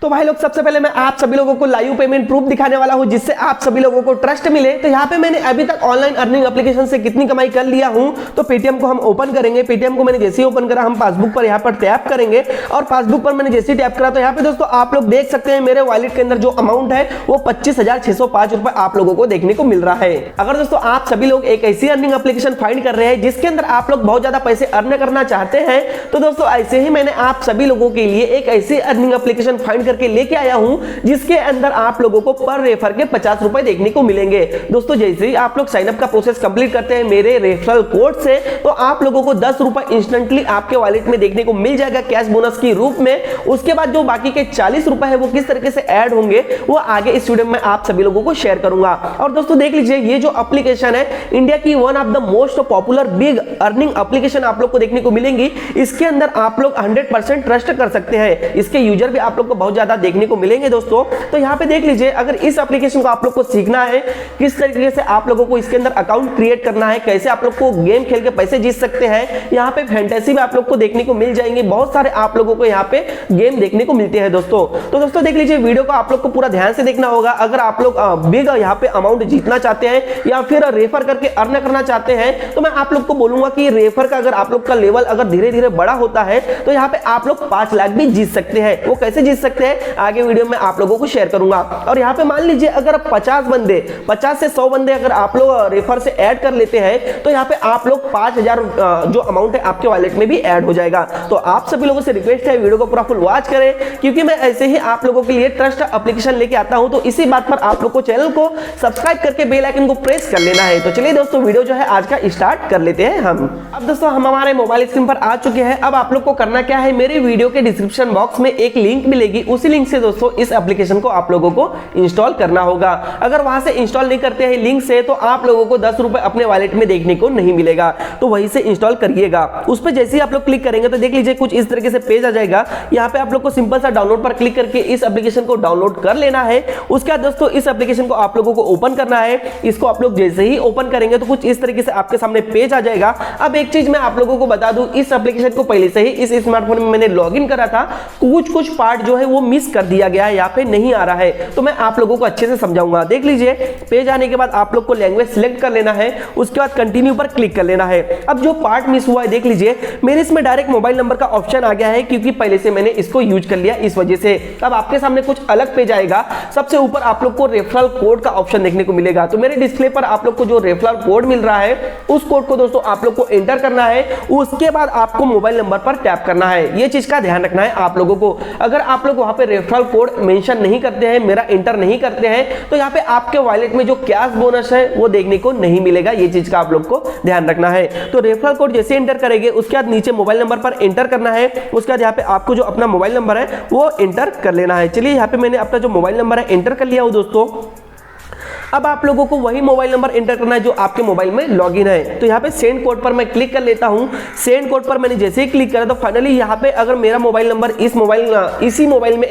तो भाई लोग सबसे पहले मैं आप सभी लोगों को लाइव पेमेंट प्रूफ दिखाने वाला हूं जिससे आप सभी लोगों को ट्रस्ट मिले। तो यहाँ पे मैंने अभी तक ऑनलाइन अर्निंग एप्लीकेशन से कितनी कमाई कर लिया हूं। तो पेटीएम को हम ओपन करेंगे। पेटीएम को मैंने जैसे ही ओपन करा हम पासबुक पर यहाँ पर टैप करेंगे और पासबुक पर मैंने जैसे ही टैप करा तो यहाँ पे दोस्तों आप लोग देख सकते हैं मेरे वॉलेट के अंदर जो अमाउंट है वो 25,605 रुपए आप लोगों को देखने को मिल रहा है। अगर दोस्तों आप सभी लोग एक ऐसी अर्निंग एप्लीकेशन फाइंड कर रहे हैं जिसके अंदर आप लोग बहुत ज्यादा पैसे अर्न करना चाहते हैं तो दोस्तों ऐसे ही मैंने आप सभी लोगों के लिए एक ऐसी अर्निंग एप्लीकेशन फाइंड करके लेके आया हूं जिसके अंदर आप लोगों को पर रेफर के 50 रुपए देखने को मिलेंगे। दोस्तों जैसे ही आप लोग साइन अप का प्रोसेस कंप्लीट करते हैं मेरे रेफरल कोड से तो आप लोगों को 10 रुपए इंस्टेंटली आपके वॉलेट में देखने को मिल जाएगा कैश बोनस के रूप में। उसके बाद जो बाकी के 40 रुपए है वो किस तरीके से ऐड होंगे वो आगे इस वीडियो में आप सभी लोगों को शेयर करूंगा। और दोस्तों देख लीजिए ये जो एप्लीकेशन है इंडिया की one of the most popular big earning application आप लोग को देखने को मिलेंगी। इसके अंदर आप लोग 100% ट्रस्ट कर सकते हैं। इसके यूजर भी आप लोग को बहुत ज्यादा देखने को मिलेंगे दोस्तों। तो यहाँ पे देख लीजिए अगर इस एप्लीकेशन को आप लोग को सीखना है किस तरीके से आप लोगों को इसके अंदर अकाउंट क्रिएट करना है, कैसे आप लोग को गेम खेल के पैसे जीत सकते हैं, यहाँ पे फैंटेसी भी आप लोग को देखने को मिल जाएंगे। बहुत सारे आप लोगों को यहाँ पे गेम देखने को मिलते हैं दोस्तों। तो दोस्तों देख लीजिए वीडियो को आप लोग को पूरा ध्यान से देखना होगा। अगर आप लोग बिग यहाँ पे अमाउंट जीतना चाहते हैं या फिर रेफर करके अर्न करना चाहते हैं तो मैं आप लोग को बोलूंगा कि रेफर का अगर आप लोग का लेवल अगर धीरे धीरे बड़ा होता है तो यहाँ पे आप लोग 5 लाख भी जीत सकते हैं। वो कैसे जीत सकते हैं आगे वीडियो में आप लोगों को शेयर करूंगा। और यहाँ पे मान लीजिए अगर 50 से 100 बंदे अगर आप लोग रेफर से ऐड कर लेते हैं तो यहाँ पे आप लोग 5,000 जो अमाउंट है आपके वॉलेट में भी ऐड हो जाएगा। तो आप सभी लोगों से रिक्वेस्ट है वीडियो को पूरा फुल वॉच करें क्योंकि मैं ऐसे ही आप लोगों के लिए ट्रस्ट एप्लीकेशन लेके आता हूं। तो इसी बात पर आप लोग को चैनल को सब्सक्राइब करके बेल आइकन को प्रेस कर लेना है। तो चलिए दोस्तों वीडियो जो है आज का स्टार्ट कर लेते हैं हम। अब दोस्तों हम हमारे मोबाइल स्क्रीन पर आ चुके हैं। अब आप लोग को करना क्या है, मेरे वीडियो के डिस्क्रिप्शन बॉक्स में एक लिंक मिलेगी, उसी लिंक से दोस्तों इस एप्लीकेशन को आप लोगों को इंस्टॉल करना होगा। अगर वहां से इंस्टॉल नहीं करते हैं लिंक से तो आप लोगों को 10 रुपए अपने वॉलेट में देखने को नहीं मिलेगा। तो वहीं से इंस्टॉल करिएगा। उस पर जैसे ही आप लोग क्लिक करेंगे तो देख लीजिए कुछ इस तरीके से पेज आ जाएगा। यहाँ पे आप लोग को सिंपल सा डाउनलोड पर क्लिक करके इस एप्लीकेशन को डाउनलोड कर लेना है। उसके बाद दोस्तों इस एप्लीकेशन को आप लोगों को ओपन करना है। इसको आप लोग जैसे ही ओपन करेंगे तो कुछ इस तरीके से आपके सामने पेज आ जाएगा। अब एक चीज मैं आप लोगों को बता दूं, इस एप्लीकेशन को पहले से ही इस स्मार्टफोन में मैंने लॉगिन करा था, कुछ पार्ट जो है वो मिस कर दिया गया है, यहाँ पे नहीं आ रहा है। तो मैं आप लोगों को अच्छे से समझाऊंगा। देख लीजिए पेज आने के बाद आप लोग को लैंग्वेज सिलेक्ट कर लेना है। उसके बाद कंटिन्यू पर क्लिक कर लेना है। अब जो पार्ट मिस हुआ है देख लीजिए मेरे इसमें डायरेक्ट मोबाइल नंबर का ऑप्शन आ गया है क्योंकि पहले से मैंने इसको यूज कर लिया इस वजह से। अब आपके सामने कुछ अलग पेज आएगा। सबसे ऊपर आप लोग को रेफरल कोड का ऑप्शन देखने को मिलेगा। तो मेरे डिस्प्ले पर आप लोग को जो रेफरल कोड मिल रहा है उस कोड को दोस्तों आप लोग को एंटर करना है। उसके बाद आपको मोबाइल नंबर पर टैप करना है। ये चीज का ध्यान रखना है आप लोगों को। अगर आप लोग वहां पे रेफरल कोड मेंशन नहीं करते हैं, मेरा एंटर नहीं करते हैं तो यहाँ पे आपके वॉलेट में जो कैश बोनस है वो देखने को नहीं मिलेगा। ये चीज का आप लोग को ध्यान रखना है। तो रेफरल कोड जैसे एंटर करेंगे उसके बाद नीचे मोबाइल नंबर पर एंटर करना है। उसके बाद यहाँ पे आपको जो अपना मोबाइल नंबर है वो एंटर कर लेना है। चलिए यहाँ पे मैंने अपना जो मोबाइल नंबर है एंटर कर लिया हूं दोस्तों। अब आप लोगों को वही मोबाइल नंबर एंटर करना है जो आपके मोबाइल में लॉगिन है। तो यहाँ पे सेंड कोड पर मैं क्लिक कर लेता हूँ। सेंड कोड पर मैंने जैसे ही क्लिक करा तो फाइनली यहाँ पे अगर मेरा मोबाइल नंबर इसी मोबाइल में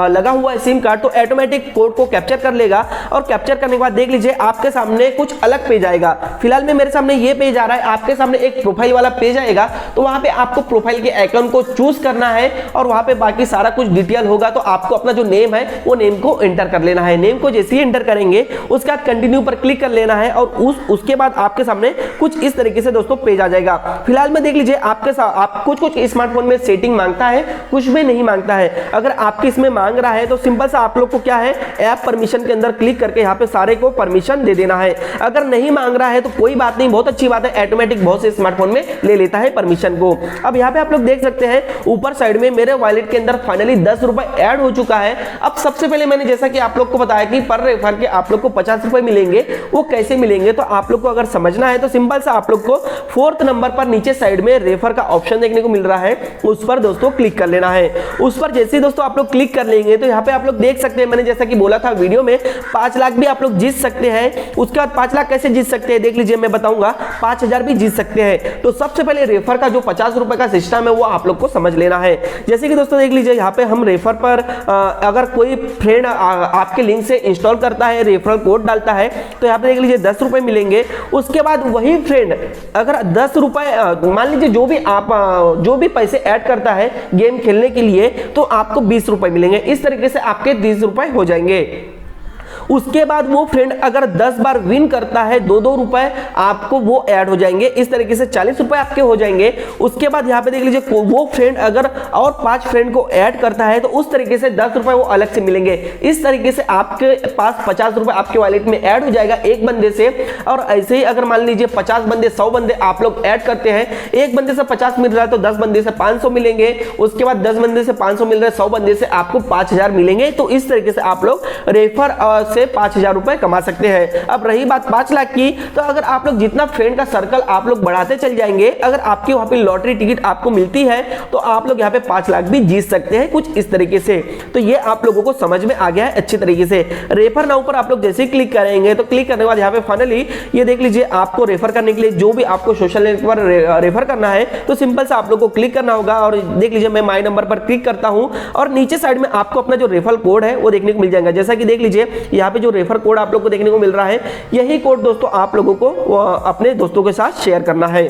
लगा हुआ है सिम कार्ड तो ऑटोमेटिक कोड को कैप्चर कर लेगा। और कैप्चर करने के बाद देख लीजिए आपके सामने कुछ अलग पेज आएगा। फिलहाल में मेरे सामने ये पेज आ रहा है। आपके सामने एक प्रोफाइल वाला पेज आएगा। तो वहां पे आपको प्रोफाइल के आइकन को चूज करना है और वहां पे बाकी सारा कुछ डिटेल होगा। तो आपको अपना जो नेम है वो नेम को एंटर कर लेना है। नेम को जैसे ही एंटर करेंगे उसके बाद कंटिन्यू पर क्लिक कर लेना है और उसके बाद आपके सामने कुछ इस तरीके से दोस्तों पेज आ जाएगा। फिलहाल में देख लीजिए आपके साथ आप कुछ स्मार्टफोन में सेटिंग मांगता है, कुछ भी नहीं मांगता है। अगर आपके इसमें मांग रहा है तो सिंपल सा आप लोग को क्या है ऐप परमिशन के अंदर क्लिक करके यहाँ पे सारे को परमिशन दे देना है। अगर नहीं मांग रहा है तो कोई बात नहीं, बहुत अच्छी बात है, ऑटोमेटिक बहुत से स्मार्टफोन में ले लेता है परमिशन को। अब यहाँ पे आप लोग देख सकते हैं ऊपर साइड में मेरे वॉलेट के अंदर फाइनली 10 रुपए ऐड हो चुका है। अब सबसे पहले मैंने जैसा कि आप लोग को बताया कि पर रेफर के आप लोग को 50 रुपए मिलेंगे। वो कैसे मिलेंगे तो आप लोग को अगर समझना है तो सिंपल सा आप लोग को 4th नंबर पर नीचे साइड में रेफर का ऑप्शन देखने को मिल रहा है, उस पर दोस्तों क्लिक कर लेना है। उस पर जैसे ही दोस्तों आप लोग क्लिक कर लेंगे तो यहाँ पे आप लोग देख सकते हैं मैंने जैसा कि बोला था वीडियो में 5 लाख भी आप लोग जीत सकते हैं। उसके बाद 5 लाख कैसे जीत सकते हैं देख लीजिए, मैं बताऊंगा। 5,000 भी जीत सकते हैं। तो सबसे पहले रेफर का जो 50 रुपए का सिस्टम है वो आप लोग को समझ लेना है। जैसे कि दोस्तों देख लीजिए यहाँ पे हम रेफर पर अगर कोई फ्रेंड आपके लिंक से इंस्टॉल करता है, रेफरल कोड डालता है तो यहाँ पे देख लीजिए 10 रुपए मिलेंगे। उसके बाद वही फ्रेंड अगर 10 रुपए मान लीजिए जो भी पैसे ऐड करता है गेम खेलने के लिए तो आपको 20 रुपए मिलेंगे। इस तरीके से आपके 30 रुपए हो जाएंगे। उसके बाद वो फ्रेंड अगर 10 बार विन करता है 2-2 रुपए आपको वो ऐड हो जाएंगे। इस तरीके से 40 रुपए आपके हो जाएंगे। उसके बाद यहाँ पे देख लीजिए वो फ्रेंड अगर और 5 फ्रेंड को ऐड करता है तो उस तरीके से 10 रुपए वो अलग से मिलेंगे। इस तरीके से आपके पास 50 रुपए आपके वॉलेट में ऐड हो जाएगा एक बंदे से। और ऐसे ही अगर मान लीजिए 50 बंदे 100 बंदे आप लोग ऐड करते हैं, एक बंदे से 50 मिल रहा है तो 10 बंदे से 500 मिलेंगे। उसके बाद 10 बंदे से 500 मिल रहे हैं, 100 बंदे से आपको 5000 मिलेंगे। तो इस तरीके से आप लोग रेफर से 5000 रुपए कमा सकते हैं। अब रही बात 5 लाख की, तो अगर आप लोग जितना फ्रेंड का सर्कल आप लोग बढ़ाते चल जाएंगे, अगर आपकी वहां पे लॉटरी टिकट आपको मिलती है तो आप लोग यहाँ पे 5 लाख भी जीत सकते हैं कुछ इस तरीके से। तो ये आप लोगों को समझ में आ गया है अच्छी तरीके से। रेफर नाउ पर आप लोग जैसे ही क्लिक करेंगे तो क्लिक करने के बाद यहाँ पे फाइनली ये देख लीजिए आपको रेफर करने के लिए जो भी आपको सोशल नेटवर्क पर रेफर करना है तो सिंपल से आप लोग को क्लिक करना होगा। और देख लीजिए मैं माई नंबर पर क्लिक करता हूं और नीचे साइड में आपको अपना जो रेफरल कोड है वो देखने को मिल जाएगा। जैसा कि देख लीजिए यहाँ पे जो रेफर कोड आप लोग को देखने को मिल रहा है, यही कोड दोस्तों आप लोगों को अपने दोस्तों के साथ शेयर करना है।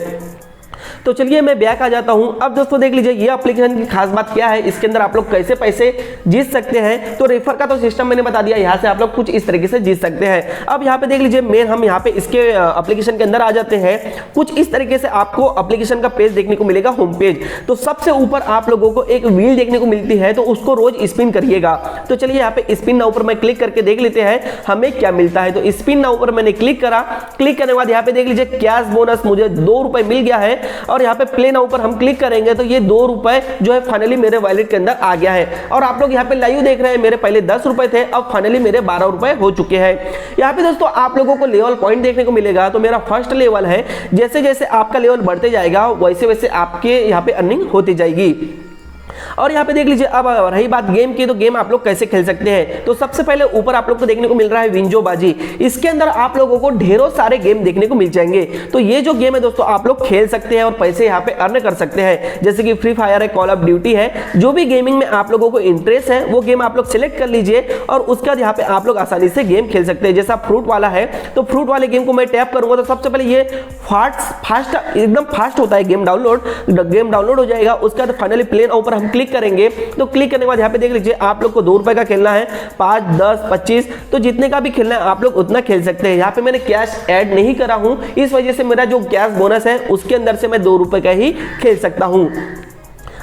तो चलिए मैं बैक आ जाता हूं। अब दोस्तों देख लीजिए ये एप्लीकेशन की खास बात क्या है, इसके अंदर आप लोग कैसे पैसे जीत सकते हैं। तो रेफर का तो सिस्टम मैंने बता दिया, यहां से आप लोग कुछ इस तरीके से जीत सकते हैं। अब यहां पे देख लीजिए मेन हम यहां पे इसके एप्लीकेशन के अंदर आ जाते हैं। कुछ इस तरीके से आपको एप्लीकेशन का पेज देखने को मिलेगा, होम पेज। तो सबसे ऊपर आप लोगों को एक व्हील देखने को मिलती है, तो उसको रोज स्पिन करिएगा। तो चलिए यहाँ पे स्पिन नाउ पर मैं क्लिक करके देख लेते हैं हमें क्या मिलता है। तो स्पिन नाउ पर मैंने क्लिक करा, क्लिक करने के बाद यहाँ पे देख लीजिए कैश बोनस मुझे 2 रुपए मिल गया है। और यहाँ पे प्ले नाउ पर हम क्लिक करेंगे तो ये 2 रुपए जो है फाइनली मेरे वॉलेट के अंदर आ गया है। और आप लोग यहाँ पे लाइव देख रहे हैं, मेरे पहले 10 रुपए थे, अब फाइनली मेरे 12 रुपए हो चुके हैं। यहाँ पे दोस्तों आप लोगों को लेवल पॉइंट देखने को मिलेगा। तो मेरा फर्स्ट लेवल है, जैसे जैसे आपका लेवल बढ़ते जाएगा वैसे वैसे आपके यहाँ पे अर्निंग होती जाएगी। और यहाँ पे देख लीजिए अब रही बात गेम की, तो गेम आप लोग कैसे खेल सकते हैं। तो सबसे पहले ऊपर आप लोग को देखने को मिल रहा है विंजो बाजी। इसके अंदर आप लोगों को ढेरों सारे गेम देखने को मिल जाएंगे। तो ये जो गेम है दोस्तों आप लोग खेल सकते हैं और पैसे यहाँ पे अर्न कर सकते हैं। जैसे कि फ्री फायर है, कॉल ऑफ ड्यूटी है, जो भी गेमिंग में आप लोगों को इंटरेस्ट है वो गेम आप लोग सिलेक्ट कर लीजिए और उसके बाद यहाँ पे आप लोग आसानी से गेम खेल सकते हैं। जैसा फ्रूट वाला है तो फ्रूट वाले गेम को मैं टैप करूंगा तो सबसे पहले ये फास्ट एकदम फास्ट होता है गेम डाउनलोड हो जाएगा। उसके बाद फाइनली प्ले नाउ पर हम क्लिक करेंगे तो क्लिक करने के बाद यहाँ पे देख लीजिए आप लोग को 2 रुपए का खेलना है, 5, 10, 25 तो जितने का भी खेलना है आप लोग उतना खेल सकते हैं। यहाँ पे मैंने कैश ऐड नहीं करा हूं, इस वजह से मेरा जो कैश बोनस है उसके अंदर से मैं 2 रुपए का ही खेल सकता हूं।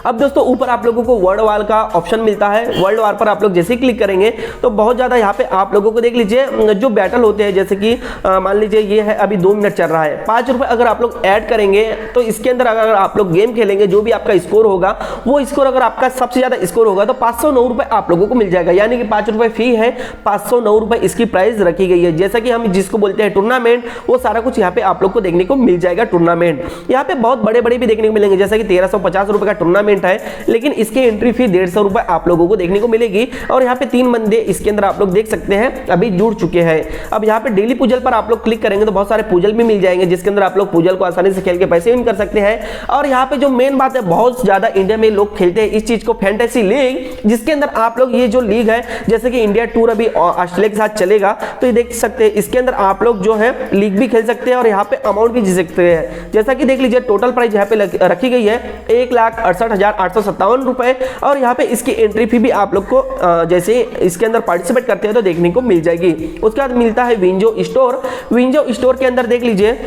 अब दोस्तों ऊपर आप लोगों को वर्ल्ड वार का ऑप्शन मिलता है। वर्ल्ड वार पर आप लोग जैसे ही क्लिक करेंगे तो बहुत ज़्यादा यहाँ पे आप लोगों को देख लीजिए जो बैटल होते हैं, जैसे कि मान लीजिए ये है अभी 2 मिनट चल रहा है, 5 रुपए अगर आप लोग ऐड करेंगे तो इसके अंदर अगर आप लोग गेम खेलेंगे जो भी आपका स्कोर होगा वो स्कोर अगर आपका सबसे ज़्यादा स्कोर होगा तो 509 रुपये आप लोगों को मिल जाएगा। यानी कि 5 रुपये फी है, 509 रुपये इसकी प्राइस रखी गई है। जैसा कि हम जिसको बोलते हैं टूर्नामेंट, वो सारा कुछ यहाँ पे आप लोग को देखने को मिल जाएगा। टूर्नामेंट यहाँ पे बहुत बड़े बड़े भी देखने को मिलेंगे, जैसा कि 1350 रुपये का टूर्नामेंट है, लेकिन इसकी एंट्री फी 150 रुपए आप लोगों को देखने को मिलेगी। और यहाँ पे 3 बंदे इसके अंदर आप लोग देख सकते हैं अभी जुड़ चुके हैं। अब यहाँ पे डेली पूजल पर आप लोग क्लिक करेंगे तो बहुत सारे पूजल भी मिल जाएंगे, जिसके अंदर आप लोग पूजल को आसानी से खेल के पैसे विन कर सकते हैं। और यहाँ पे जो मेन बात है, बहुत ज्यादा इंडिया में लोग खेलते हैं इस चीज को, फैंटेसी लीग, जिसके अंदर आप लोग ये जो लीग है जैसे कि इंडिया टूर अभी ऑस्ट्रेलिया के साथ चलेगा तो ये देख सकते हैं, इसके अंदर आप लोग जो है लीग भी खेल सकते हैं और यहाँ पे अमाउंट भी जीत सकते हैं। जैसा कि देख लीजिए टोटल प्राइस यहाँ पे रखी गई है 1,68,857 रुपए। और यहाँ पे इसकी एंट्री फी भी आप लोग को जैसे इसके अंदर पार्टिसिपेट करते हैं तो देखने को मिल जाएगी। उसके बाद मिलता है विंजो स्टोर। विंजो स्टोर के अंदर देख लीजिए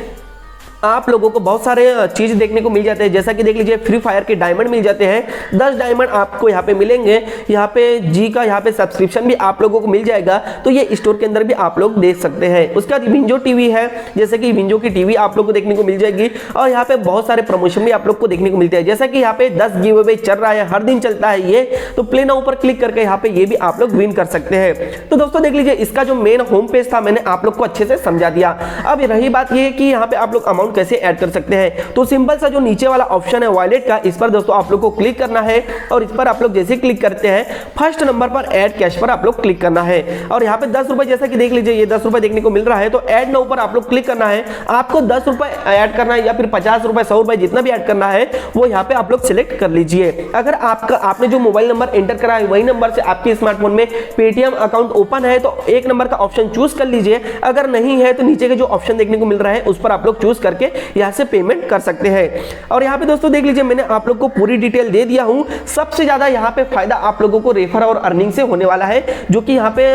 आप लोगों को बहुत सारे चीज देखने को मिल जाते हैं। जैसा कि देख लीजिए फ्री फायर के डायमंड मिल जाते हैं, 10 डायमंड आपको यहाँ पे मिलेंगे। यहाँ पे जी का यहाँ पे सब्सक्रिप्शन भी आप लोगों को मिल जाएगा, तो ये स्टोर के अंदर भी आप लोग देख सकते हैं। उसके बाद विंजो टीवी है, जैसे कि विंजो की टीवी आप लोग को देखने को मिल जाएगी। और यहाँ पे बहुत सारे प्रमोशन भी आप लोग को देखने को मिलते हैं, जैसा कि यहाँ पे 10 गिव अवे चल रहा है, हर दिन चलता है ये। तो प्ले नाउ पर क्लिक करके यहाँ पे ये भी आप लोग विन कर सकते हैं। तो दोस्तों देख लीजिए इसका जो मेन होम पेज था मैंने आप लोग को अच्छे से समझा दिया। अब रही बात ये कि यहाँ पे आप लोग अमाउंट अमाउंट कैसे ऐड कर सकते हैं। तो सिंपल सा जो नीचे वाला ऑप्शन है वॉलेट का, इस पर दोस्तों आप लोग को क्लिक करना है और इस पर आप लोग जैसे क्लिक करते हैं फर्स्ट नंबर पर ऐड कैश पर आप लोग क्लिक करना है और यहाँ पे 10 रुपए जैसा कि देख लीजिए ये 10 रुपए देखने को मिल रहा है। तो ऐड नाउ पर आप लोग क्लिक करना है, आपको 10 रुपए ऐड करना है या फिर 50 रुपए 100 रुपए जितना भी ऐड करना है वो यहाँ पे आप लोग सिलेक्ट कर लीजिए। अगर आपने जो मोबाइल नंबर एंटर करा है वही नंबर से आपके स्मार्टफोन में पेटीएम अकाउंट ओपन है तो एक नंबर का ऑप्शन चूज कर लीजिए, अगर नहीं है तो नीचे के जो ऑप्शन देखने को मिल रहा है उस पर आप लोग चूज करके यहाँ से पेमेंट कर सकते हैं। और यहाँ पे दोस्तों देख लीजिए मैंने आप लोग को पूरी डिटेल दे दिया हूँ। सबसे ज्यादा यहाँ पे फायदा आप लोगों को रेफर और अर्निंग से होने वाला है, जो कि यहाँ पे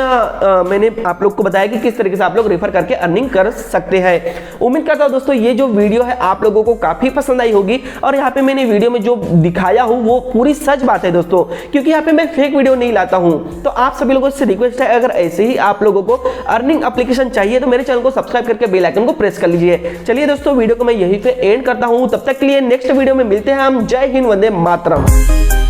मैंने आप लोग को बताया कि किस तरीके से आप लोग रेफर करके अर्निंग कर सकते हैं। उम्मीद करता हूँ दोस्तों ये जो वीडियो है आप लोगों को काफी पसंद आई होगी और यहाँ पे मैंने वीडियो में जो दिखाया हूँ वो पूरी सच बात है दोस्तों, क्योंकि यहाँ पे मैं फेक वीडियो नहीं लाता हूँ। तो आप सभी लोगों से रिक्वेस्ट है अगर ऐसे ही आप लोगों को अर्निंग एप्लीकेशन चाहिए तो मेरे चैनल को सब्सक्राइब करके बेल आइकन को प्रेस कर लीजिए। चलिए दोस्तों वीडियो को मैं यहीं पे एंड करता हूँ, तब तक के लिए नेक्स्ट वीडियो में मिलते हैं हम। जय हिंद, वंदे मातरम।